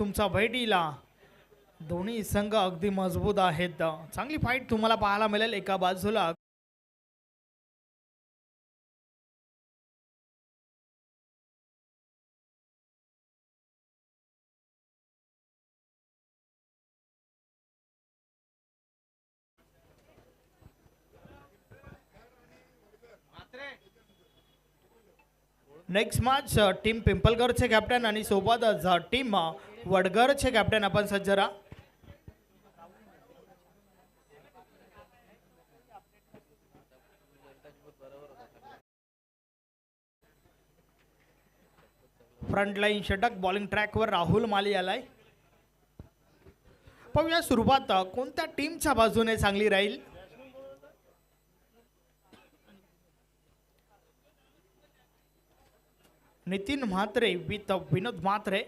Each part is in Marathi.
तुमचा भेटीला दोन्ही संघ अगदी मजबूत आहेत. चांगली फाईट तुम्हाला पाहायला मिळेल. एका बाजूला नेक्स्ट मॅच टीम पिंपलगडचे कॅप्टन आणि सोबतच टीम वडगरचे कॅप्टन आपण सज्ज राहा. फ्रंट लाईन षटक बॉलिंग ट्रॅकवर राहुल माली आलाय. पाहूया सुरुवात कोणत्या टीमच्या बाजूने चांगली राहील. नितीन म्हात्रे विथ विनोद म्हात्रे.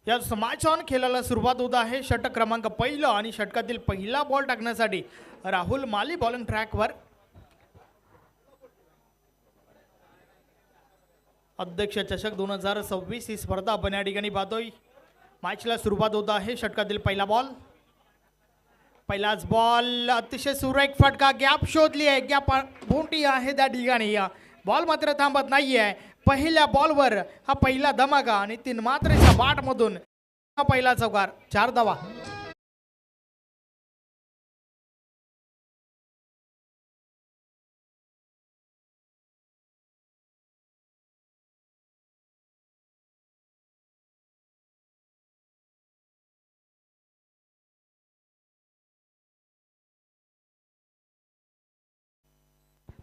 या मॅच ऑन खेळायला सुरुवात होत आहे. षटक क्रमांक पहिलं आणि षटकातील पहिला बॉल टाकण्यासाठी राहुल माली बॉलिंग ट्रॅकवर. अध्यक्ष चषक 2026 ही स्पर्धा आपण या ठिकाणी पाहतोय. मॅचला सुरुवात होत आहे. षटकातील पहिला बॉल. पहिलाच बॉल अतिशय सुरेख फटका. गॅप शोधली आहे. गॅप भोंटी आहे त्या ठिकाणी. बॉल मात्र थांबत नाहीये. पहिल्या बॉलवर हा पहिला धमाका आणि तीन मात्रेच्या बाट मधून हा पहिला चौकार. 4 धावा.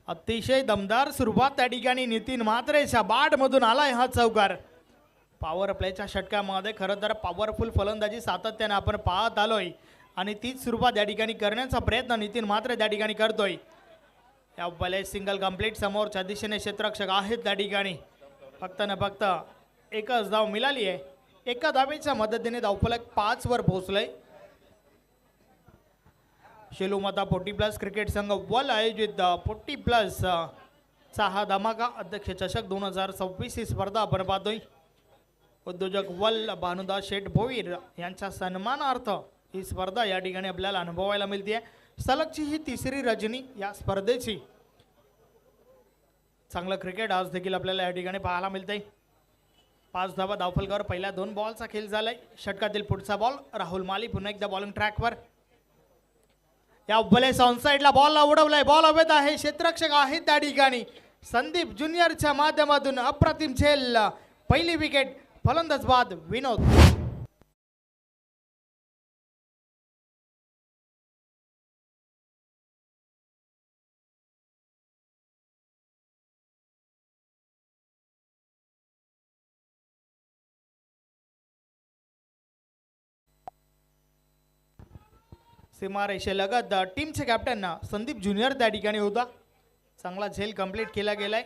अतिशय दमदार सुरुवात त्या ठिकाणी नितीन म्हात्रेच्या बाट मधून आलाय हा चौकार. पॉवर प्लेच्या षटकामध्ये खरं तर पॉवरफुल फलंदाजी सातत्याने आपण पाहत आलोय आणि तीच सुरुवात या ठिकाणी करण्याचा प्रयत्न नितीन म्हात्रे त्या ठिकाणी करतोय. या बॉले सिंगल कंप्लीट. समोरच्या दिशेने क्षेत्ररक्षक आहेत त्या ठिकाणी. फक्त न फक्त एकच धाव मिळाली आहे. एका धावेच्या मदतीने धावफलक 5 वर पोहोचलंय. शेलूमाता 40+ क्रिकेट संघ वल आयोजित 40+ चा हा धमाका अध्यक्ष चषक 2026 ही स्पर्धा आपण पाहतोय. उद्योजक वल भानुदास शेठ भोईर यांच्या सन्मानार्थ ही स्पर्धा या ठिकाणी आपल्याला अनुभवायला मिळते. सलगची ही तिसरी रजनी या स्पर्धेची. चांगलं क्रिकेट आज देखील आपल्याला या ठिकाणी पाहायला मिळतंय. 5 धावा धावफलकावर पहिल्या 2 बॉलचा खेळ झालाय. षटकातील पुढचा बॉल. राहुल माली पुन्हा एकदा बॉलिंग ट्रॅकवर. या बॉलेस ऑन साइडला बॉल उडवलाय. बॉल हवेत आहे. क्षेत्ररक्षक आहे त्या ठिकाणी. संदीप ज्युनियरच्या माध्यमातून अप्रतिम झेल. पहिली विकेट. फलंदाज बाद विनोद. सीमारेषेलगत टीमचे कॅप्टन संदीप ज्युनियर त्या ठिकाणी होता. चांगला झेल कंप्लीट केला गेलाय.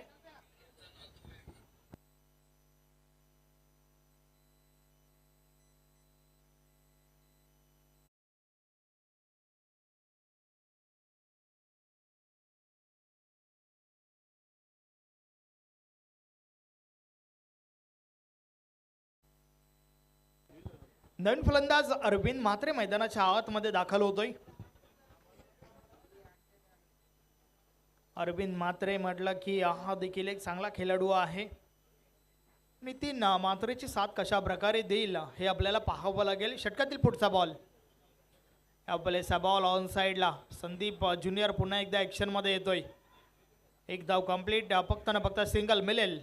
नवीन फलंदाज अरविंद म्हात्रे मैदानाच्या आतमध्ये दाखल होतोय. अरविंद म्हात्रे म्हटलं की हा देखील एक चांगला खेळाडू आहे. नितीन म्हात्रेची साथ कशा प्रकारे देईल हे आपल्याला पाहावं लागेल. षटकातील पुढचा बॉल. आपल्याचा बॉल ऑन साइडला. संदीप ज्युनियर पुन्हा एकदा ऍक्शन मध्ये येतोय. एक धाव कंप्लीट. फक्त ना फक्त सिंगल मिळेल.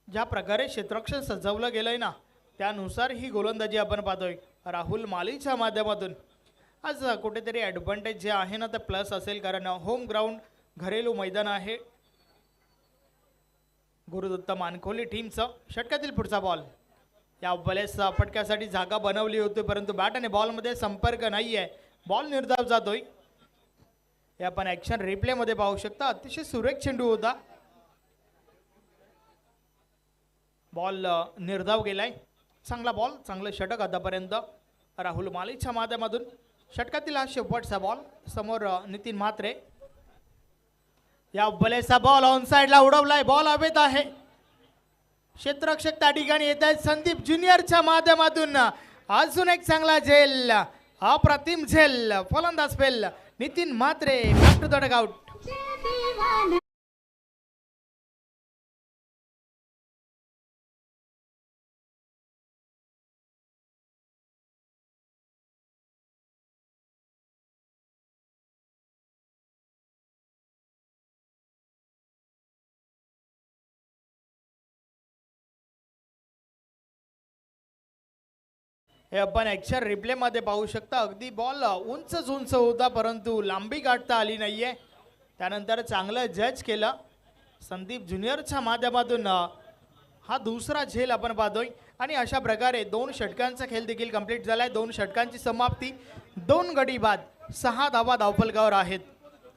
ज्या प्रकारे क्षेत्ररक्षण सजवलं गेलंय ना त्यानुसार ही गोलंदाजी आपण पाहतोय राहुल मालीच्या माध्यमातून. आज कुठेतरी ॲडव्हान्टेज जे आहे ना ते प्लस असेल कारण होम ग्राउंड घरेलू मैदान आहे गुरुदत्त मानखोली टीमचं. षटकातील पुढचा बॉल. या बॉलेस फटक्यासाठी जागा बनवली होती परंतु बॅट आणि बॉलमध्ये संपर्क नाही आहे. बॉल निर्धाव जातोय. हे आपण ॲक्शन रिप्लेमध्ये पाहू शकता. अतिशय सुरेख चेंडू होता. बॉल निर्धाव गेलाय. चांगला बॉल. चांगलं षटक आतापर्यंत राहुल मालीच्या माध्यमातून. षटकातील हा शेवटचा बॉल. समोर नितीन म्हात्रे. या बॉलेचा बॉल ऑन साइडला उडवलाय. बॉल हवेत आहे. क्षेत्ररक्षक त्या ठिकाणी येत आहेत संदीप ज्युनियरच्या माध्यमातून. अजून एक चांगला झेल, अप्रतिम झेल, फलंदाज fail Nitin Mhatre back to the dugout. हे आपण ॲक्शन रिप्ले मध्ये पाहू शकता. अगदी बॉल उंच होता परंतु लांबी गाठता आली नाहीये. त्यानंतर चांगलं जज केलं संदीप ज्युनियरच्या माध्यमातून. हा दुसरा झेल आपण पाहतोय आणि अशा प्रकारे 2 षटकांचा खेळ देखील कंप्लीट झालाय. 2 षटकांची समाप्ती, 2 गडी बाद, 6 धावा धावफलकावर आहेत.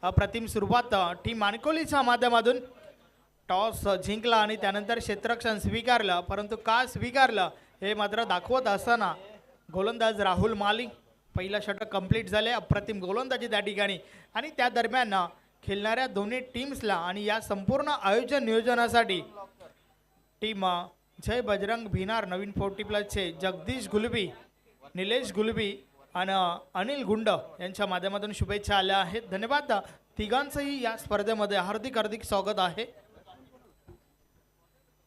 अप्रतिम सुरुवात टीम मानकोलीच्या माध्यमातून. टॉस जिंकला आणि त्यानंतर क्षेत्ररक्षण स्वीकारलं, परंतु का स्वीकारलं हे मात्र दाखवत असताना गोलंदाज राहुल माली पहिला षटक कंप्लीट झाले. अप्रतिम गोलंदाजी त्या ठिकाणी आणि त्या दरम्यान खेळणाऱ्या दोन्ही टीम्सला आणि या संपूर्ण आयोजन नियोजनासाठी टीम जय बजरंग भिनार नवीन 40+ जगदीश गुलबी, निलेश गुलबी आणि अनिल गुंड यांच्या माध्यमातून शुभेच्छा आल्या आहेत. धन्यवाद तिघांचंही या स्पर्धेमध्ये हार्दिक हार्दिक स्वागत आहे.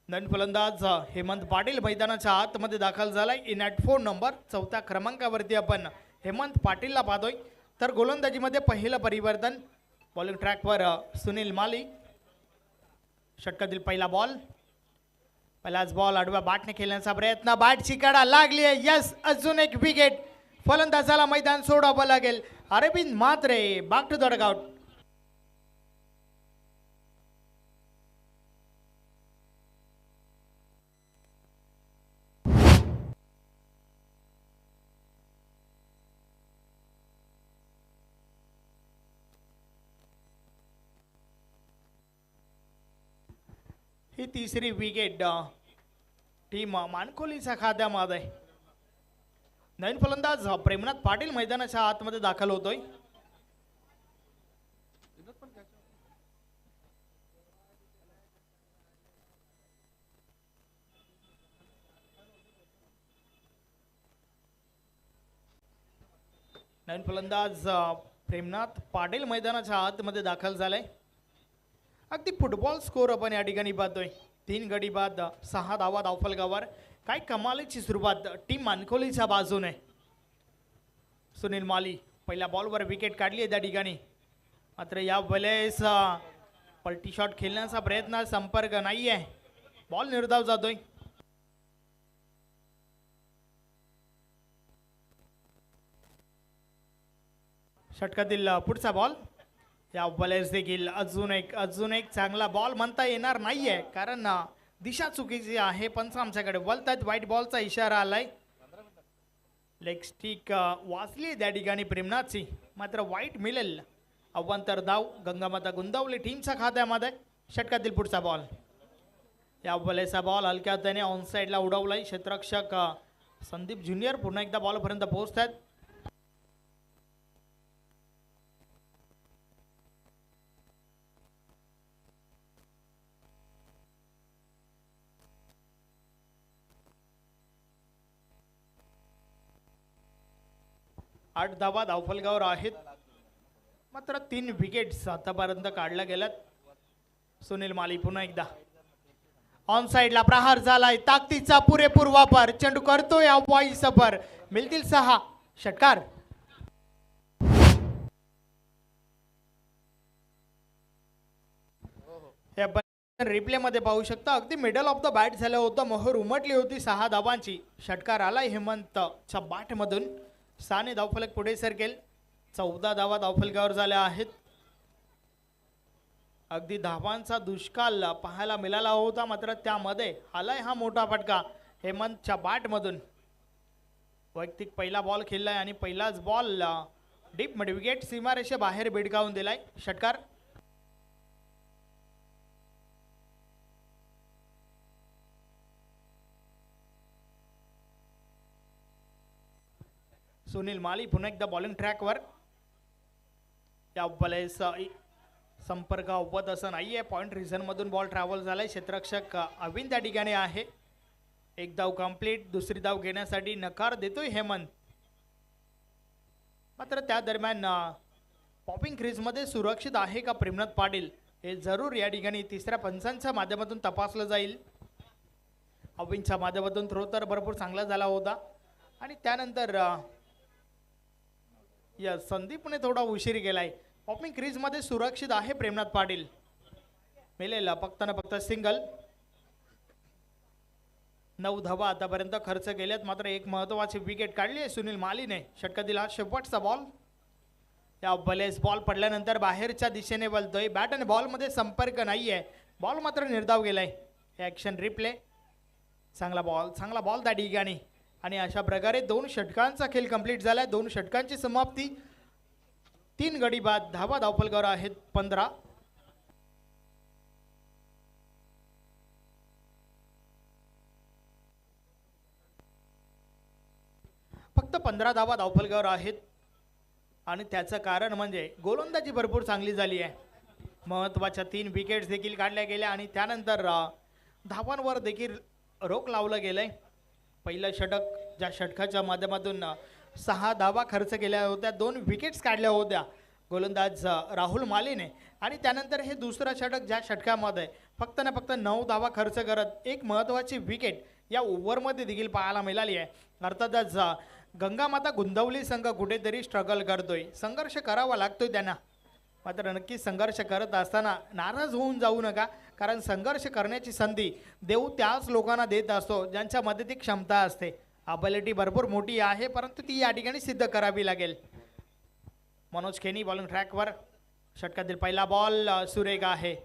नवीन फलंदाज हेमंत पाटील मैदानाच्या आतमध्ये दाखल झालाय. इन ॲट 4 नंबर 4थ्या क्रमांकावरती आपण हेमंत पाटीलला पाहतोय. तर गोलंदाजीमध्ये पहिलं परिवर्तन बॉलिंग ट्रॅकवर सुनील माली. षटकातील पहिला बॉल, पहिलाच बॉल आडव्या बॅटने खेळण्याचा प्रयत्न, बॅटची कडा लागली आहे. यस, अजून एक विकेट. फलंदाजाला मैदान सोडावं लागेल. Arvind Mhatre back to the dugout. ही तिसरी विकेट टीम मानकोलीच्या खात्यामध्ये. नवीन फलंदाज प्रेमनाथ पाटील मैदानाच्या आतमध्ये दाखल होतोय. नवीन फलंदाज प्रेमनाथ पाटील मैदानाच्या आतमध्ये दाखल झालाय. अगदी फुटबॉल स्कोर आपण या ठिकाणी पाहतोय. 3 गडी बाद, 6 धावा धावफलकावर. काय कमालीची सुरुवात टीम मानकोलीच्या बाजूने. सुनील माली पहिल्या बॉलवर विकेट काढली आहे त्या ठिकाणी. मात्र या वेळेस पलटी शॉट खेळण्याचा प्रयत्न, संपर्क नाही आहे. बॉल निर्धाव जातोय. षटकातील पुढचा बॉल, या वेळेस देखील अजून एक चांगला बॉल म्हणता येणार नाहीये कारण दिशा चुकीची आहे. पंच आमच्याकडे वळतात. व्हाईट बॉलचा इशारा आलाय. लेग स्टिक वाचली त्या ठिकाणी प्रेमनाथची, मात्र व्हाईट मिळेल. अव्वंतर धाव गंगामाता गुंदावली टीमच्या खात्यामध्ये. षटकातील पुढचा बॉल, या वेळेचा बॉल हलक्या त्याने ऑन साईडला उडवलाय. क्षेत्ररक्षक संदीप ज्युनियर पुन्हा एकदा बॉलपर्यंत पोहोचतात. आठ धावा धावफलकावर आहेत. मात्र 3 विकेट्स आतापर्यंत काढल्या गेल्यात. सुनील माली पुन्हा एकदा ऑन साइडला प्रहार झालाय. ताकदीचा पुरेपूर वापर. चेंडू करतोय वाई सफर. मिळतील 6 षटकार. हे आपण रिप्ले मध्ये पाहू शकता. अगदी मिडल ऑफ द बॅट झालं होतं. मोहर उमटली होती 6 धावांची. षटकार आलाय हेमंतच्या बॅट मधून. 6 धावफलक पुढे सरकेल. 14 धावा धावफलकावर झाल्या आहेत. अगदी धावांचा दुष्काळ पाहायला मिळाला होता, मात्र त्यामध्ये आलाय हा मोठा फटका हेमंतच्या बॅट मधून. वैयक्तिक पहिला बॉल खेळलाय आणि पहिलाच बॉल डीप मध्ये विकेट सीमारेषे बाहेर भिडकावून दिलाय. षटकार. सुनील माली पुन्हा एकदा बॉलिंग ट्रॅकवर. या वेळेस संपर्क अवत असं नाहीये. पॉइंट रिझन मधून बॉल ट्रॅव्हल झालाय. क्षेत्ररक्षक अविन त्या ठिकाणी आहे. एक धाव कंप्लीट. दुसरी धाव घेण्यासाठी नकार देतोय हेमंत. मात्र त्या दरम्यान पॉपिंग क्रीज मध्ये सुरक्षित आहे का प्रेमनाथ पाटील हे जरूर या ठिकाणी तिसऱ्या पंचांच्या माध्यमातून तपासलं जाईल. अविनच्या माध्यमातून थ्रो तर भरपूर चांगला झाला होता आणि त्यानंतर या संदीपने थोडा उशीर केलाय. पॉपिंग क्रीज मध्ये सुरक्षित आहे प्रेमनाथ पाटील. मिळेल फक्त ना फक्त सिंगल. 9 धावा आतापर्यंत खर्च केल्यात. मात्र एक महत्वाची विकेट काढली आहे सुनील मालीने. षटकातील हा शेवटचा बॉल. या बलेस बॉल पडल्यानंतर बाहेरच्या दिशेने वळतोय. बॅट आणि बॉल मध्ये संपर्क नाहीये. बॉल मात्र निर्धाव गेलाय. Action replay. चांगला बॉल त्या ठिकाणी आणि अशा प्रकारे 2 षटकांचा खेळ कंप्लीट झालाय. 2 षटकांची समाप्ती. 3 गडी बाद. धावा धावफलकावर आहेत 15. फक्त 15 धावा धावफलकावर आहेत आणि त्याचं कारण म्हणजे गोलंदाजी भरपूर चांगली झाली आहे. महत्वाच्या 3 विकेट्स देखील काढल्या गेल्या आणि त्यानंतर धावांवर देखील रोख लावलं गेलंय. पहिलं षटक ज्या षटकाच्या माध्यमातून 6 धावा खर्च केल्या होत्या. 2 विकेट्स काढल्या होत्या गोलंदाज राहुल मालीने आणि त्यानंतर हे दुसरं षटक ज्या षटकामध्ये फक्त 9 धावा खर्च करत एक महत्वाची विकेट या ओव्हरमध्ये देखील पाहायला मिळाली आहे. अर्थातच गंगामाता गुंदवली संघ कुठेतरी स्ट्रगल करतोय. संघर्ष करावा लागतोय त्यांना. मात्र नक्की संघर्ष करत असताना नाराज होऊन जाऊ नका, कारण संघर्ष करण्याची संधी देव त्याच लोकांना देत असतो ज्यांच्यामध्ये ती क्षमता असते. अबिलिटी भरपूर मोठी आहे परंतु ती या ठिकाणी सिद्ध करावी लागेल. मनोज खेनी बॉलिंग ट्रॅकवर. षटकातील पहिला बॉल सुरेख आहे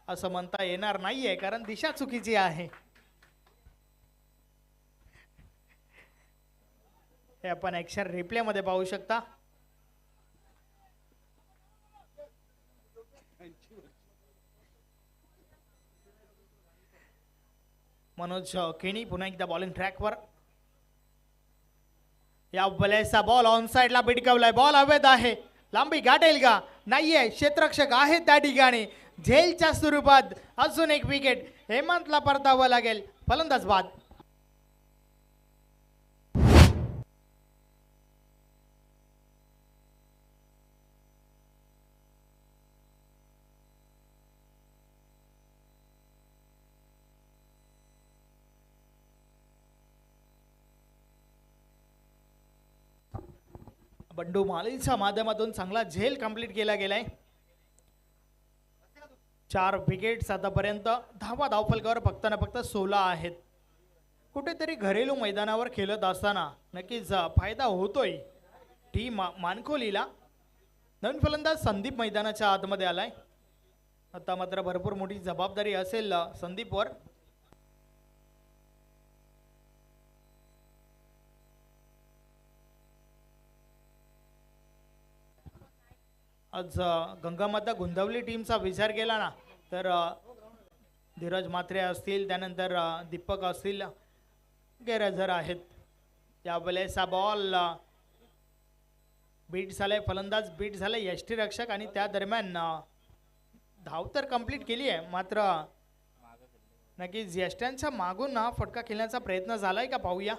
असं म्हणता येणार नाहीये कारण दिशा चुकीची आहे. हे आपण ऍक्शन रिप्ले मध्ये पाहू शकता. मनोज केनी पुन्हा एकदा बॉलिंग ट्रॅकवर. या बलेचा बॉल ऑन साइडला भिडकवलाय. बॉल हवेत आहे. लांबी गाठेल का? नाहीये. क्षेत्ररक्षक आहे त्या ठिकाणी. झेलच्या स्वरूपात अजून एक विकेट हेमंतला परतावं लागेल. फलंदाज बाद. बंडू मालीच्या माध्यमातून चांगला झेल कंप्लीट केला गेलाय. 4 विकेट्स आतापर्यंत. धावा धावफलकावर फक्त 16 आहेत. कुठेतरी घरेलू मैदानावर खेळत असताना नक्कीच फायदा होतोय टीम मानकोलीला. नवीन फलंदाज संदीप मैदानाच्या आतमध्ये आलाय. आता मात्र भरपूर मोठी जबाबदारी असेल संदीपवर. आज गंगामाता गुंदवली टीमचा विचार केला ना तर धीरज मात्रे असतील, त्यानंतर दीपक असतील, गैरहजर आहेत. या वेळेचा बॉल बीट झालाय. फलंदाज बीट झालाय यष्टीरक्षक आणि त्या दरम्यान धाव तर कंप्लीट केली आहे. मात्र नक्कीच यष्ट्यांच्या मागून फटका खेळण्याचा प्रयत्न झालाय का पाहूया.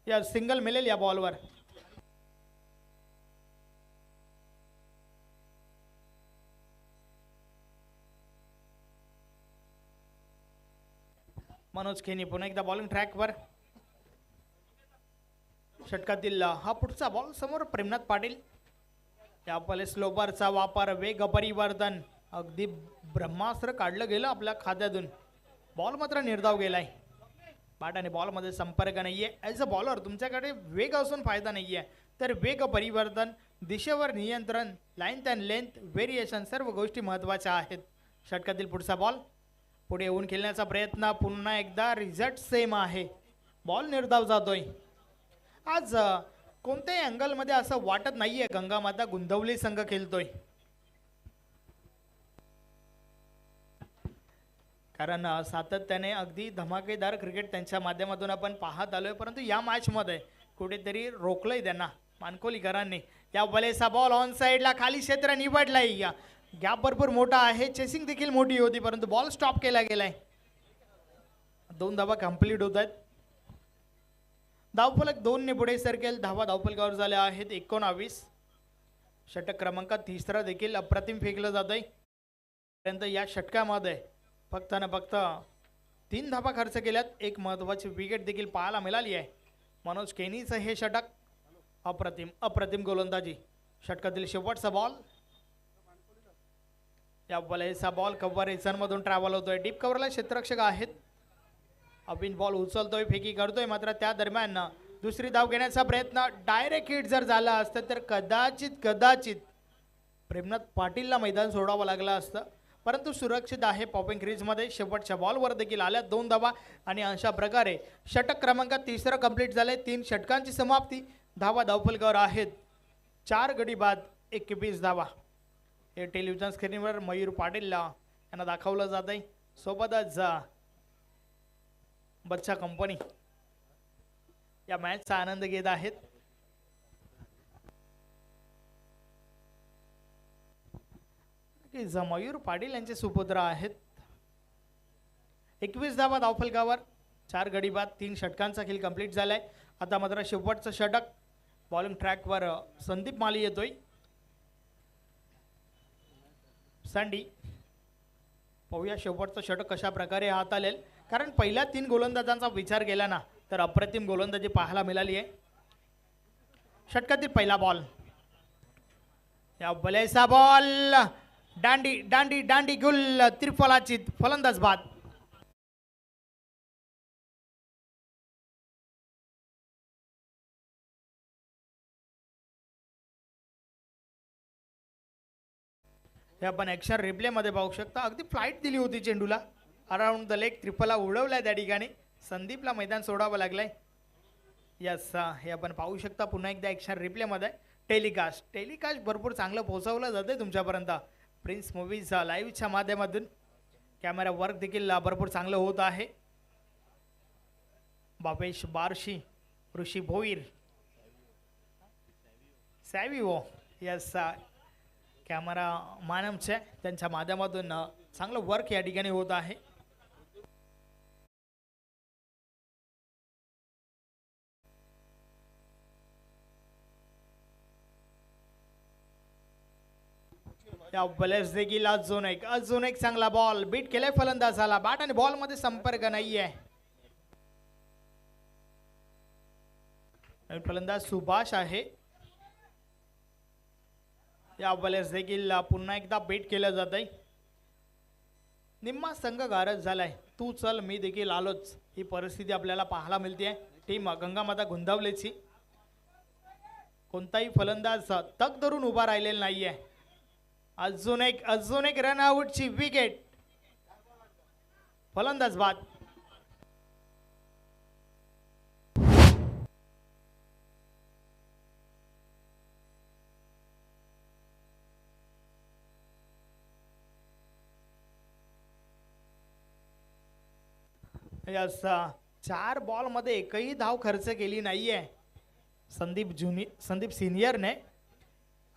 या सिंगल मिळेल या बॉलवर. मनोज खेनी पुन्हा एकदा बॉलिंग ट्रॅकवर. षटकातील हा पुढचा बॉल. समोर प्रेमनाथ पाटील. या पहिले स्लोबरचा वापर. वेग परिवर्तन. अगदी ब्रह्मास्त्र काढलं गेलं आपल्या खात्यातून. बॉल मात्र निर्धाव गेलाय. बॅट आणि बॉल मध्ये संपर्क नाहीये. ॲज अ बॉलर तुमच्याकडे वेग असून फायदा नाहीये. तर वेग परिवर्तन, दिशेवर नियंत्रण, लाईन अँड लेंथ व्हेरिएशन सर्व गोष्टी महत्त्वाच्या आहेत. षटकातील पुढचा बॉल. पुढे येऊन खेळण्याचा प्रयत्न. पुन्हा एकदा रिझल्ट सेम आहे. बॉल निर्धाव जातोय. आज कोणत्याही अँगलमध्ये असं वाटत नाहीये गंगामाता गुंतवली संघ खेळतोय, कारण सातत्याने अगदी धमाकेदार क्रिकेट त्यांच्या माध्यमातून आपण पाहत आलोय, परंतु या मॅच मध्ये कुठेतरी रोखलंय त्यांना मानकोलीकरांनी. या बलेचा बॉल ऑन साइडला, खाली क्षेत्र निवडलाय, गॅप भरपूर मोठा आहे, चेसिंग देखील मोठी होती, परंतु बॉल स्टॉप केला गेलाय. 2 धावा कंप्लीट होत आहेत. धावफलक 2 ने पुढे सरकेल. धावा धावफलकावर झाल्या आहेत 19. षटक क्रमांक 3 देखील अप्रतिम फेकलं जात आहे. पर्यंत या षटकामध्ये फक्त ना फक्त 3 धावा खर्च केल्यात. एक महत्त्वाची विकेट देखील पाहायला मिळाली आहे. मनोज केनीचं हे षटक अप्रतिम गोलंदाजी. षटकातील शेवटचा बॉल, या बॉलचा बॉल कव्हर मधून ट्रॅव्हल होतोय. डीप कव्हरला क्षेत्ररक्षक आहेत. अभिन बॉल उचलतोय, फेकी करतोय, मात्र त्या दरम्यान दुसरी धाव घेण्याचा प्रयत्न, डायरेक्ट हिट जर झाला असतं तर कदाचित प्रेमनाथ पाटीलला मैदान सोडावं लागलं असतं, परंतु सुरक्षित आहे पॉपिंग क्रीजमध्ये. शेवटच्या बॉलवर देखील आल्या 2 धावा आणि अशा प्रकारे षटक क्रमांक 3 कंप्लीट झाले. 3 षटकांची समाप्ती. धावा धावफलकावर आहेत 4 गडी बाद 21 धावा. हे टेलिव्हिजन स्क्रीनवर मयूर पाटील यांना दाखवलं जात आहे. सोबतच बच्चा कंपनी या मॅचचा आनंद घेत आहेत. मयूर पाटील यांचे सुपुत्र आहेत. 21 धावा धावफलकावर, 4 गडी बाद, 3 षटकांचा खेळ कंप्लीट झालाय. आता मात्र शेवटचं षटक. बॉलिंग ट्रॅकवर संदीप माली येतोय. सँडी, पाहूया शेवटचं षटक कशा प्रकारे हाताळेल, कारण पहिल्या 3 गोलंदाजांचा विचार केला ना तर अप्रतिम गोलंदाजी पाहायला मिळाली आहे. षटकातील पहिला बॉल, या बलेचा बॉल, दांडी दांडी दांडी गुल, त्रिफलाची फलंदाज बाद. हे आपण ॲक्शन रिप्ले मध्ये पाहू शकता. अगदी फ्लाईट दिली होती चेंडूला, अराउंड द लेग, त्रिफला उडवलाय त्या ठिकाणी. संदीपला मैदान सोडावं लागलंय. यस, हे आपण पाहू शकता पुन्हा एकदा ॲक्शन रिप्ले मध्ये. टेलिकास्ट भरपूर चांगलं पोहोचवलं जाते तुमच्यापर्यंत प्रिन्स मूवीज लाईव्हच्या माध्यमातून. कॅमेरा वर्क देखील भरपूर चांगलं होत आहे. बापेश बारशी, ऋषी भोईर, सॅविओ, यस, कॅमेरा मानमचे त्यांच्या माध्यमातून चांगलं वर्क या ठिकाणी होत आहे. या बलेस देखील अजून एक चांगला बॉल बीट केलाय फलंदाजाला. बॅट आणि बॉल मध्ये संपर्क नाहीये. फलंदाज सुभाष आहे. या बलेस देखील पुन्हा एकदा बीट केलं जात आहे. निम्मा संघ गारज झालाय, तू चल मी देखील आलोच, ही परिस्थिती आपल्याला पाहायला मिळते. टीम गंगामाता गुंतवलीची कोणताही फलंदाज तग धरून उभा राहिलेला नाहीये. अजून एक रन आउटची विकेट, फलंदाज बाद. यस, 4 बॉल मध्ये एकही धाव खर्च केली नाहीये संदीप सिनियरने,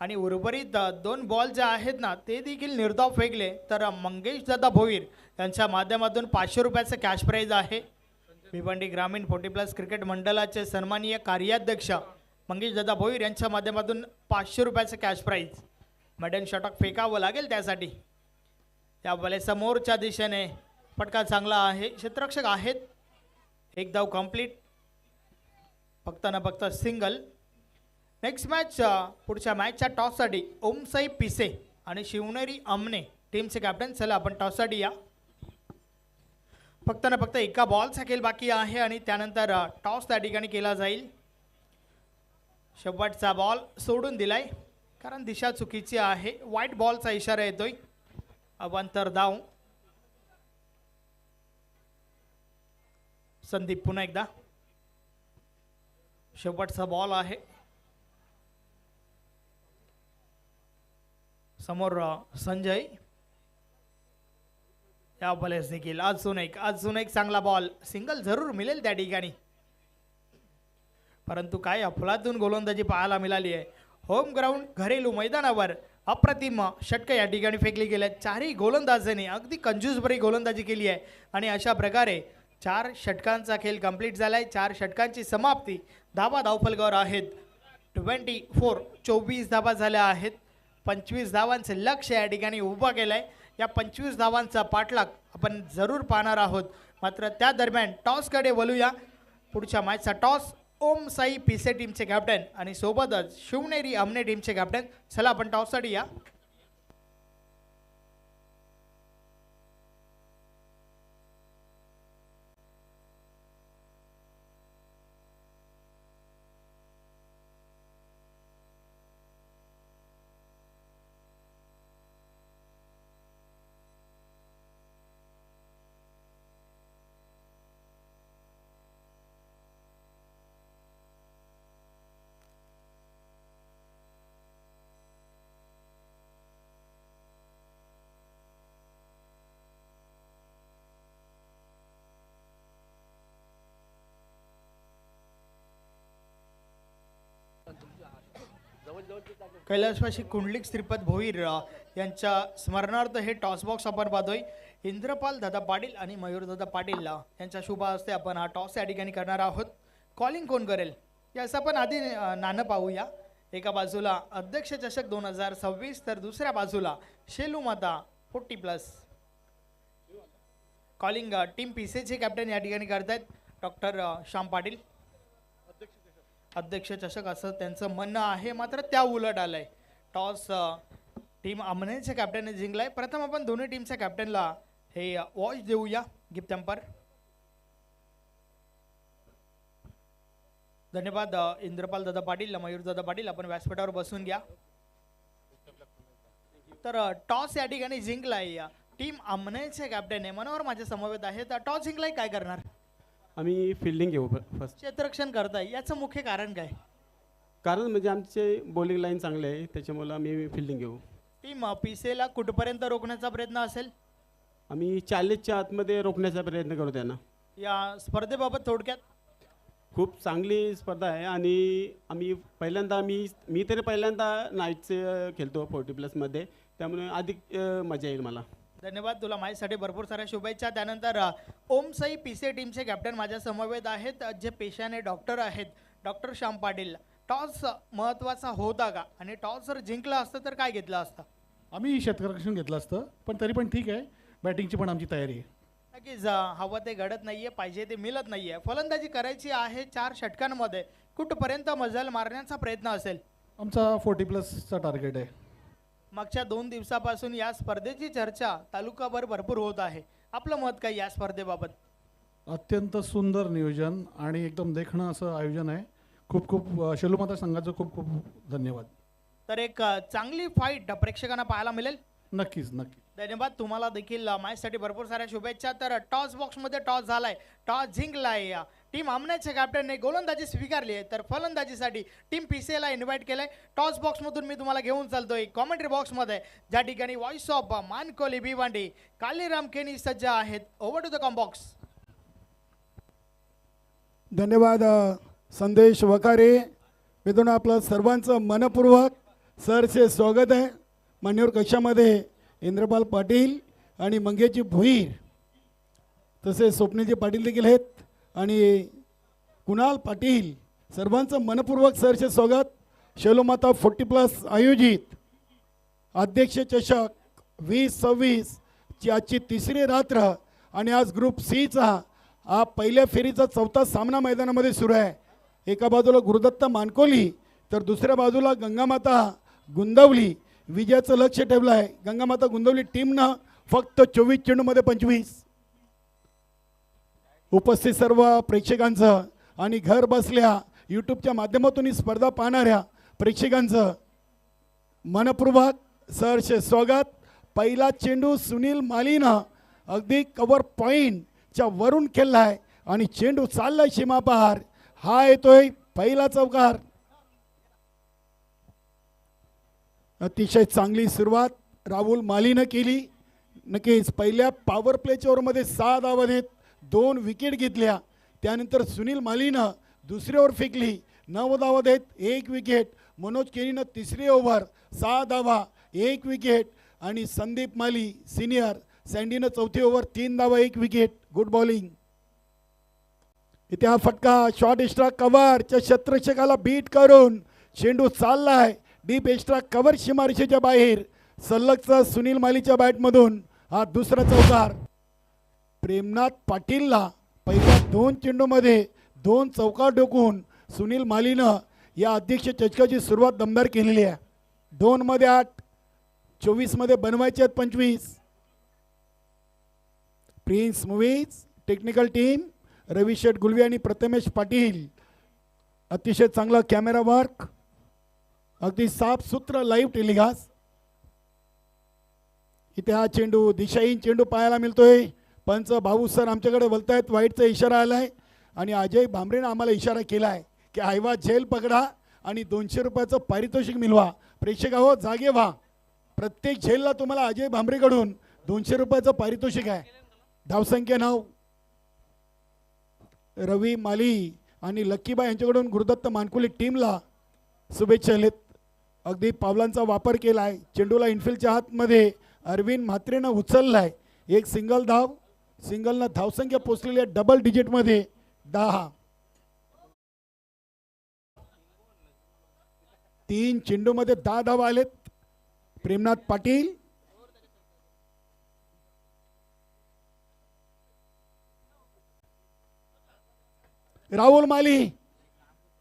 आणि उर्वरित 2 बॉल जे आहेत ना ते देखील निर्धाव फेकले. तर मंगेश दादा भोईर यांच्या माध्यमातून 500 रुपयाचं कॅश प्राईज आहे. भिवंडी ग्रामीण 40+ क्रिकेट मंडळाचे सन्माननीय कार्याध्यक्ष मंगेश दादा भोईर यांच्या माध्यमातून 500 रुपयाचं कॅश प्राईज. मेडन षटक फेकावं लागेल त्यासाठी. त्या बले समोरच्या दिशेने फटका चांगला आहे. क्षेत्ररक्षक आहेत. 1 धाव कंप्लीट, फक्त ना फक्त सिंगल. नेक्स्ट मॅच, पुढच्या मॅचच्या टॉससाठी ओमसाई पिसे आणि शिवनेरी अमने टीमचे कॅप्टन. चला आपण टॉससाठी या. फक्त ना फक्त एका बॉलचा खेळ बाकी आहे आणि त्यानंतर टॉस त्या ठिकाणी केला जाईल. शेवटचा बॉल सोडून दिलाय कारण दिशा चुकीची आहे. व्हाईट बॉलचा इशारा येतोय. अवांतर धाव. संदीप पुन्हा एकदा. शेवटचा बॉल आहे. समोर संजय या बॉलेस देखील अजून एक चांगला बॉल सिंगल जरूर मिळेल त्या ठिकाणी, परंतु काय अफलातून गोलंदाजी पाहायला मिळाली आहे. होम ग्राउंड घरेलू मैदानावर अप्रतिम षटक या ठिकाणी फेकली गेल्या. चारही गोलंदाजांनी अगदी कंजूसभरी गोलंदाजी केली आहे आणि अशा प्रकारे 4 षटकांचा खेळ कंप्लीट झालाय. 4 षटकांची समाप्ती. धाबा धावफलकावर आहेत 24 धाबा झाल्या आहेत. 25 धावांचे लक्ष या ठिकाणी उभा केलंय. या 25 धावांचा पाठलाग आपण जरूर पाहणार आहोत. मात्र त्या दरम्यान टॉसकडे वळूया. पुढच्या मॅचचा टॉस ओम साई पिसे टीमचे कॅप्टन आणि सोबतच शिवनेरी अमने टीमचे कॅप्टन. चला आपण टॉससाठी या. कैलासवासी कुंडलिक श्रीपद भोईर यांच्या स्मरणार्थ हे टॉस बॉक्स आपण पाहतोय. इंद्रपाल दादा पाटील आणि मयूर दादा पाटील यांच्या शुभ हस्ते आपण हा टॉस या ठिकाणी करणार आहोत. कॉलिंग कोण करेल याचं आपण आधी नाणं पाहूया. एका बाजूला अध्यक्ष चषक 2026 तर दुसऱ्या बाजूला शेलू माता 40+. कॉलिंग टीम पीसेचे कॅप्टन या ठिकाणी करतायत डॉक्टर श्याम पाटील. अध्यक्ष चषक असं त्यांचं म्हणणं आहे, मात्र त्या उलट आलंय. टॉस टीम अमनेच्या कॅप्टनने जिंकलाय. प्रथम आपण दोन्ही टीमच्या कॅप्टनला हे वॉच देऊया. Gift hamper. धन्यवाद इंद्रपाल दादा पाटील, मयूर दादा पाटील. आपण व्यासपीठावर बसून घ्या. तर टॉस या ठिकाणी जिंकलाय टीम अमनेचे कॅप्टन आहे. मनोहर माझ्या समवेत आहे. तर टॉस जिंकलाय, काय करणार? आम्ही फिल्डिंग घेऊ फर्स्ट. क्षेत्ररक्षण करताय, याचं मुख्य कारण काय? कारण म्हणजे आमचे बॉलिंग लाईन चांगले आहे, त्याच्यामुळे आम्ही फिल्डिंग घेऊ. टीम पीसेला कुठपर्यंत रोखण्याचा प्रयत्न असेल? आम्ही 40च्या आतमध्ये रोखण्याचा प्रयत्न करू त्यांना. या स्पर्धेबाबत थोडक्यात खूप चांगली स्पर्धा आहे आणि आम्ही पहिल्यांदा मी तरी पहिल्यांदा नाईटचे खेळतो 40+मध्ये, त्यामुळे अधिक मजा येईल मला. धन्यवाद तुला. माझ्यासाठी भरपूर साऱ्या शुभेच्छा. त्यानंतर ओम साई पीसे टीमचे कॅप्टन माझ्या समवेत आहेत, जे पेशाने डॉक्टर आहेत, डॉक्टर श्याम पाटील. टॉस महत्त्वाचा होता का आणि टॉस जर जिंकलं असतं तर काय घेतलं असतं? आम्ही क्षेत्ररक्षण घेतलं असतं, पण तरी पण ठीक आहे. बॅटिंगची पण आमची तयारी आहे. नक्कीच. हवं ते घडत नाहीये, पाहिजे ते मिळत नाहीये. फलंदाजी करायची आहे 4 षटकांमध्ये. कुठपर्यंत मजल मारण्याचा प्रयत्न असेल? आमचा 40+चा टार्गेट आहे. मागच्या 2 दिवसापासून या स्पर्धेची चर्चा तालुकाभर भरपूर होत आहे. आपलं मत काय या स्पर्धेबाबत? अत्यंत सुंदर नियोजन आणि एकदम देखणं असं आयोजन आहे. खूप खूप शेलूमाता संघाचं खूप खूप धन्यवाद. तर एक चांगली फाईट प्रेक्षकांना पाहायला मिळेल. नक्कीच नक्की. धन्यवाद तुम्हाला देखील. माझ्यासाठी भरपूर साऱ्या शुभेच्छा. तर टॉस बॉक्समध्ये टॉस झालाय, टॉस जिंकलाय. टीम आमनेच्या कॅप्टनने गोलंदाजी स्वीकारली आहे, तर फलंदाजीसाठी टीम पीसीएला इन्व्हाइट केलंय. टॉस बॉक्समधून मी तुम्हाला घेऊन चालतोय कॉमेंट्री बॉक्समध्ये, ज्या ठिकाणी व्हॉइस ऑफ मानकोली भिवंडी कालीराम केनी सज्ज आहेत. Over to the combox. धन्यवाद संदेश वकारे. मित्रांनो, आपलं सर्वांचं मनपूर्वक सरचे स्वागत आहे. मान्यवर कक्षामध्ये इंद्रपाल पाटील आणि मंगेशजी भोईर, तसेच स्वप्नीलजी पाटील देखील आहेत आणि कुणाल पाटील, सर्वांचं मनपूर्वक सरचे स्वागत. शेलोमाता 40+ आयोजित अध्यक्ष चषक 2026 ची आजची 3री रात्र आणि आज ग्रुप सीचा हा पहिल्या फेरीचा 4था सामना मैदानामध्ये सुरू आहे. एका बाजूला गुरुदत्त मानकोली तर दुसऱ्या बाजूला गंगामाता गुंदवली. विजयाचं लक्ष ठेवलं आहे. गंगामाता गुंदवली टीमनं फक्त 24 चेंडूमध्ये 25. उपस्थित सर्व प्रेक्षकांचं आणि घर बसल्या यूट्यूबच्या माध्यमातून ही स्पर्धा पाहणाऱ्या प्रेक्षकांचं मनपूर्वक सहर्ष स्वागत. पहिला चेंडू सुनील मालीनं अगदी कव्हर पॉईंटच्या वरून खेळला आहे आणि चेंडू चाललाय सीमापार. हा येतोय पहिला चौकार. अतिशय चांगली सुरुवात राहुल मालीनं केली. नक्कीच पहिल्या पॉवर प्लेच्या ओव्हरमध्ये 6 धावा देत 2 विकेट घेतल्या. त्यानंतर सुनील मालीनं दुसरी ओव्हर फेकली, 9 धावा देत 1 विकेट. मनोज केनीनं तिसरी ओव्हर 6 धावा 1 विकेट. आणि संदीप माली सिनियर सँडीनं चौथी ओव्हर 3 धावा 1 विकेट. Good bowling. इथे हा फटका शॉर्ट एक्स्ट्रा कव्हरच्या क्षेत्ररक्षकाला बीट करून चेंडू चाललाय डीप एक्स्ट्रा कव्हर सीमारेषेच्या बाहेर. सलगचा सुनील मालीच्या बॅटमधून हा दुसरा चौकार. प्रेमनाथ पाटीलला पहिल्या 2 चेंडूमध्ये 2 चौकार ठोकून सुनील मालीनं या अध्यक्ष चषकाची सुरुवात दमदार केलेली आहे. 2 मध्ये 8, 24 मध्ये बनवायचे आहेत 25. प्रिन्स मूवीज टेक्निकल टीम रवी शेठ गुलवे आणि प्रथमेश पाटील अतिशय चांगला कॅमेरा वर्क, अगदी साफसूत्र लाईव्ह टेलिकास्ट. इथे हा चेंडू दिशाहीन चेंडू पाहायला मिळतोय. पंच भाऊ सर आमच्याकडे बोलतायत, वाईटचा इशारा आलाय आणि अजय भांबरेनं आम्हाला इशारा केला आहे की आयवा झेल पकडा आणि 200 रुपयाचं पारितोषिक मिळवा. प्रेक्षक हो जागे व्हा, प्रत्येक झेलला तुम्हाला अजय भांबरेकडून 200 रुपयाचं पारितोषिक आहे. धावसंख्या 9. रवी माली आणि लक्कीबा यांच्याकडून गुरुदत्त मानकुली टीमला शुभेच्छा आहेत. अगदी पावलांचा वापर केला आहे. चेंडूला इनफिल्डच्या हातमध्ये अरविंद म्हात्रेनं उचललाय. एक सिंगल धाव, सिंगलनं धावसंख्या पोचलेली आहे डबल डिजिटमध्ये 10. 3 चेंडूमध्ये 10 धावा आलेत. प्रेमनाथ पाटील राहुल माली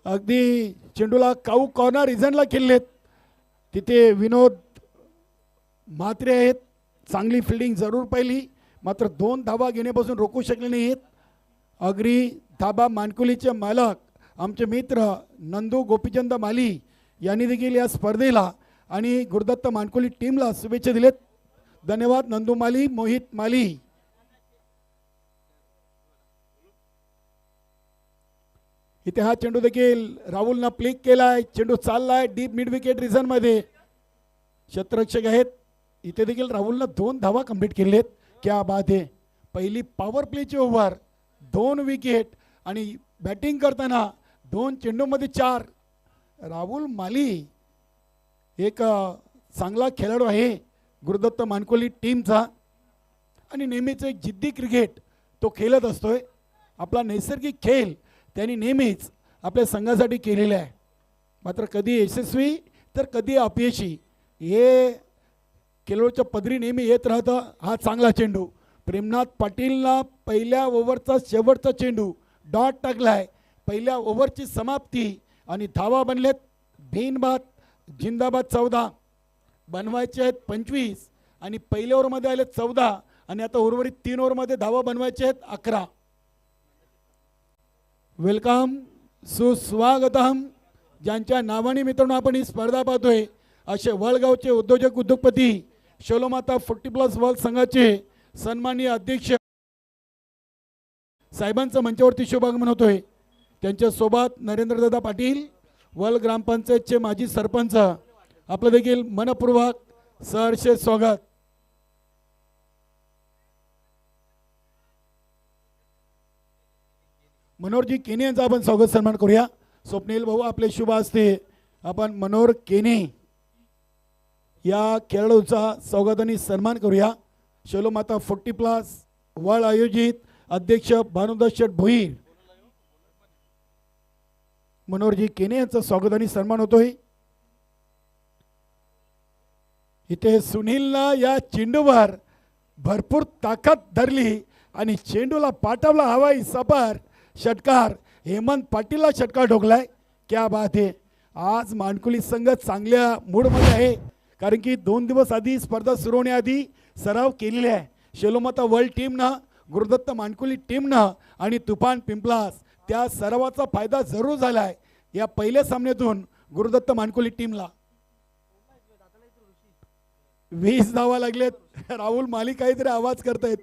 अगदी चेंडूला काऊ कॉर्नर रिझनला खेळलेत. तिथे विनोद म्हात्रे आहेत. चांगली फिल्डिंग जरूर पाहिली, मात्र 2 धावा घेण्यापासून रोखू शकले नाहीत. अग्री धाबा मानकुलीचे मालक आमचे मित्र नंदू गोपीचंद माली यांनी देखील या स्पर्धेला आणि गुरुदत्त मानकुली टीमला शुभेच्छा दिलेत. धन्यवाद नंदू माली, मोहित माली. इथे हा चेंडू देखील राहुलनं प्लेक केलाय. चेंडू चाललाय डीप मिड विकेट रिझनमध्ये. क्षेत्ररक्षक आहेत. इथे देखील राहुलनं 2 धावा कंप्लीट केलेत. क्या बात आहे. पहिली पॉवर प्लेची ओव्हर 2 विकेट आणि बॅटिंग करताना 2 चेंडूमध्ये 4. राहुल माली एक चांगला खेळाडू आहे गुरुदत्त मानकोली टीमचा आणि नेहमीच एक जिद्दी क्रिकेट तो खेळत असतोय. आपला नैसर्गिक खेळ त्यांनी नेहमीच आपल्या संघासाठी केलेला आहे. मात्र कधी यशस्वी तर कधी अपयशी हे खेळाडूच्या पदरी नेहमी येत राहतं. हा चांगला चेंडू प्रेमनाथ पाटीलला पहिल्या ओव्हरचा शेवटचा चेंडू डॉट टाकलाय. पहिल्या ओव्हरची समाप्ती आणि धावा बनलेत बिनबाद जिंदाबाद 14. बनवायचे आहेत 25 आणि पहिल्या ओव्हरमध्ये आले 14 आणि आता उर्वरित 3 ओव्हरमध्ये धावा बनवायचे आहेत 11. वेलकम सुस्वागतम. ज्यांच्या नावाने मित्रांनो आपण ही स्पर्धा पाहतोय असे वळगावचे उद्योजक उद्योगपती शोलोमाता 40+ वर्ल्ड संघाचे सन्माननीय अध्यक्ष साहेबांचं मंचावरती शुभागमन होतोय. त्यांच्यासोबत नरेंद्रदादा पाटील वल ग्रामपंचायतचे माजी सरपंच आपलं देखील मनपूर्वक सहर्ष स्वागत. मनोहरजी केने यांचा आपण स्वागत सन्मान करूया. स्वप्नील भाऊ आपले शुभ हस्ते आपण मनोहर केने या खेळाडूचा स्वागताने सन्मान करूया. शोलोमाता 40+ वर्ल्ड आयोजित अध्यक्ष भानुदास शेठ भोईर मनोहरजी केने यांचा स्वागताने सन्मान होतोय. इथे सुनीलनं या चेंडूवर भरपूर ताकद धरली आणि चेंडूला पाठवला हवाई सपार षटकार. हेमंत पाटीलला षटकार ठोकलाय. क्या बात आहे. आज मानकुली संघ चांगल्या मूडमध्ये आहे कारण की 2 दिवस आधी स्पर्धा सुरू होण्याआधी सराव केलेले आहे. शोलोमाता वर्ल्ड टीमनं गुरुदत्त मानकुली टीमनं आणि तुफान पिंपलास त्या सरावाचा फायदा जरूर झाला आहे. या पहिल्या सामन्यातून गुरुदत्त मानकुली टीमला 20 धावा लागलेत. राहुल माली काहीतरी आवाज करतायत.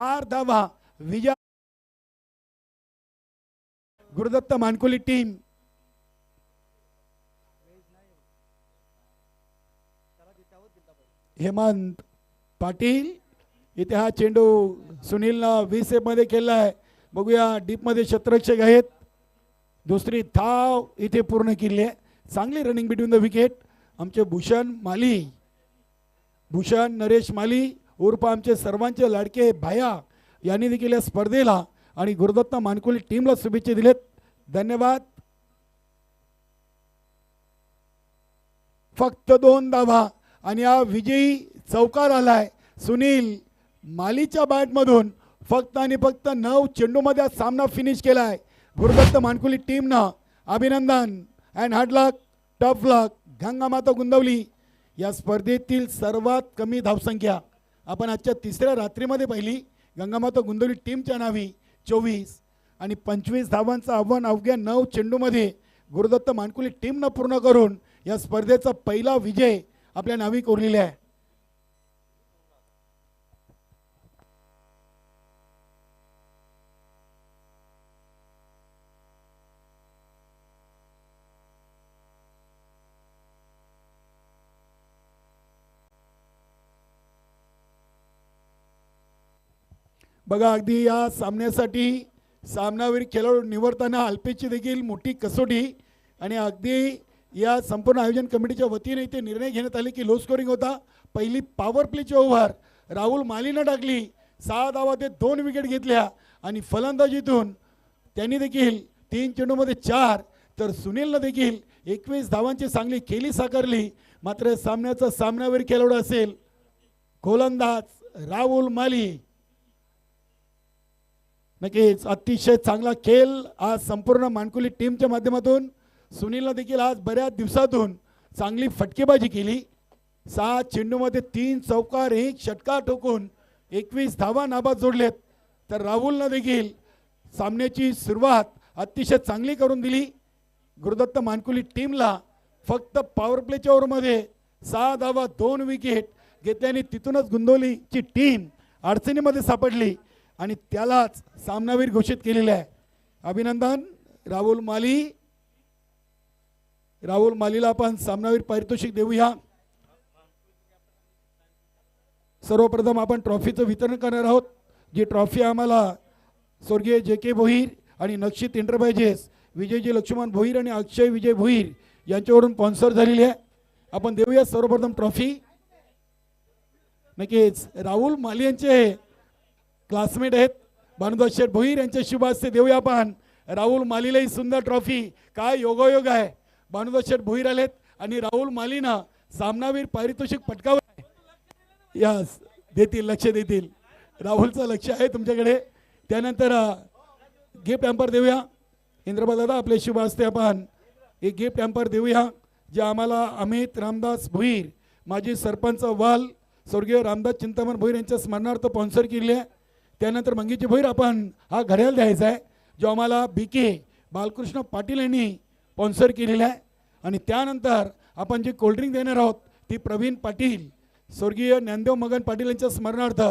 4 धावा विजय गुरुदत्त मानकुली टीम हेमंत पाटील. इथे हा चेंडू सुनीलनं 20 मध्ये केला आहे. बघूया डीपमध्ये क्षेत्ररक्षक आहेत. दुसरी धाव इथे पूर्ण केली आहे. चांगली रनिंग बिटवीन द विकेट. आमचे भूषण नरेश माली उर्फ आमचे सर्वांचे लाडके भाया यांनी देखील या स्पर्धेला आणि गुरुदत्त मानकुली टीमला शुभेच्छा दिलेत. धन्यवाद. फक्त 2 धावा आणि हा विजयी चौकार आलाय सुनील मालीच्या बॅटमधून. फक्त आणि फक्त 9 चेंडूमध्ये हा सामना फिनिश केलाय गुरुदत्त मानकुली टीमनं. अभिनंदन अँड हार्ड लक, टफ लक. गंगामाता गुंदवली या स्पर्धेतील सर्वात कमी धावसंख्या आपण आजच्या तिसऱ्या रात्रीमध्ये पाहिली. गंगामाता गुंदवली टीमच्या नावी 24 आणि 25 धावांचं आव्हान अवघ्या 9 चेंडूमध्ये गुरुदत्त मानकुली टीमनं पूर्ण करून या स्पर्धेचा पहिला विजय आपल्या नावी कोरलेला आहे. बघा अगदी या सामन्यासाठी सामनावीर खेळाडू निवडताना अल्पेची देखील मोठी कसोटी आणि अगदी या संपूर्ण आयोजन कमिटीच्या वतीने इथे निर्णय घेण्यात आले की लो स्कोरिंग होता. पहिली पॉवर प्लेची ओव्हर राहुल मालीनं टाकली. 6 धावा ते 2 विकेट घेतल्या आणि फलंदाजीतून त्यांनी देखील 3 चेंडूमध्ये 4 तर सुनीलनं देखील 21 धावांची चांगली खेळी साकारली. मात्र सामन्याचा सामनावीर खेळाडू असेल गोलंदाज राहुल माली. नक्कीच अतिशय चांगला खेळ आज संपूर्ण मानकुली टीमच्या माध्यमातून. सुनीलनं देखील आज बऱ्याच दिवसातून चांगली फटकेबाजी केली. 6 चेंडूमध्ये 3 चौकार 1 षटकार ठोकून 21 धावा नाबाद जोडलेत. तर राहुलनं देखील सामन्याची सुरुवात अतिशय चांगली करून दिली. गुरुदत्त मानकुली टीमला फक्त पॉवर प्लेच्या ओव्हरमध्ये 6 धावा 2 विकेट घेतल्याने तिथूनच गुंदवलीची टीम अडचणीमध्ये सापडली आणि त्यालाच सामनावीर घोषित केलेले आहे. अभिनंदन राहुल मालीला आपण सामनावीर पारितोषिक देऊया. सर्वप्रथम आपण ट्रॉफीचं वितरण करणार आहोत. जी ट्रॉफी आम्हाला स्वर्गीय जे.के. भोईर आणि नक्षित एंटरप्राइजेस विजयजी लक्ष्मण भोईर आणि अक्षय विजय भोईर यांच्यावरून स्पॉन्सर झालेली आहे. आपण देऊया सर्वप्रथम ट्रॉफी. नक्कीच राहुल माली यांचे क्लासमेट आहेत भानुदास शेठ भोईर यांच्या शुभ हस्ते देऊया आपण राहुल मालीला ही सुंदर ट्रॉफी. काय योगायोग आहे. भानुदास शेठ भोईर आलेत आणि राहुल मालीनं सामनावीर पारितोषिक पटकावलं. यस देतील, लक्ष देतील. राहुलचं लक्ष आहे तुमच्याकडे. त्यानंतर गिफ्ट हॅम्पर देऊया. इंद्रपाल दादा आपल्या शुभ हस्ते आपण एक गिफ्ट हॅम्पर देऊया जे आम्हाला अमित रामदास भोईर माजी सरपंच वाल स्वर्गीय रामदास चिंतामण भोईर यांच्या स्मरणार्थ स्पॉन्सर केले आहे. त्यानंतर मंगेची भोईर आपण हा घड्याळ द्यायचा आहे जो आम्हाला BK बालकृष्ण पाटील यांनी स्पॉन्सर केलेला आहे. आणि त्यानंतर आपण जी कोल्ड्रिंक देणार आहोत ती प्रवीण पाटील स्वर्गीय ज्ञानदेव मगन पाटील यांच्या स्मरणार्थ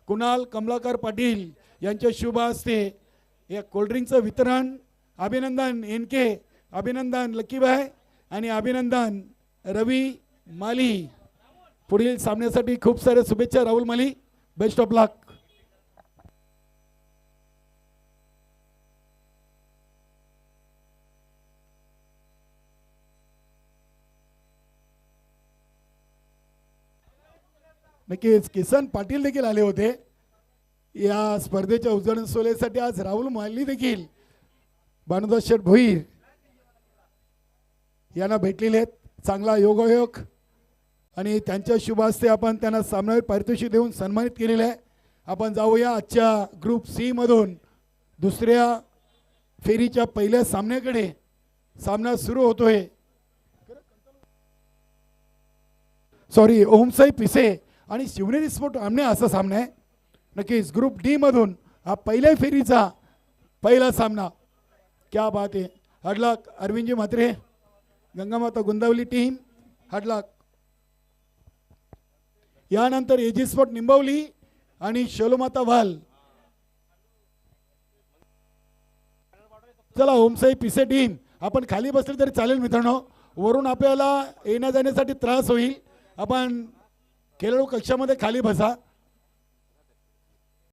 कुणाल कमलाकर पाटील यांच्या शुभ हस्ते या कोल्ड्रिंकचं वितरण. अभिनंदन NK, अभिनंदन लक्कीबाई आणि अभिनंदन रवी माली. पुढील सामन्यासाठी खूप साऱ्या शुभेच्छा राहुल माली. बेस्ट ऑफ लक. नक्कीच किसन पाटील देखील आले होते या स्पर्धेच्या उद्घाटन सोहळ्यासाठी. आज राहुल माली देखील भानुदास शेठ भोईर यांना भेटलेले आहेत. चांगला योगायोग आणि त्यांच्या शुभ हस्ते आपण त्यांना सामनावीर पारितोषिक देऊन सन्मानित केलेले आहे. आपण जाऊया आजच्या ग्रुप C मधून दुसऱ्या फेरीच्या पहिल्या सामन्याकडे. सामना सुरू होतोय. ओमसाई पिसे आणि शिवनेरी स्पोर्ट आमने असा सामना आहे. नक्कीच ग्रुप D मधून हा पहिल्या फेरीचा पहिला सामना. क्या बात आहे. हडलक अरविंदजी म्हात्रे गंगामाता गुंदावली टीम हडलक. यानंतर AG स्पोर्ट निंबवली आणि शोलमाता वाल. चला ओमसाई पिसे टीम आपण खाली बसले तरी चालेल मित्रांनो. वरून आपल्याला येण्या जाण्यासाठी त्रास होईल. आपण खेळाडू कक्षामध्ये खाली बसा.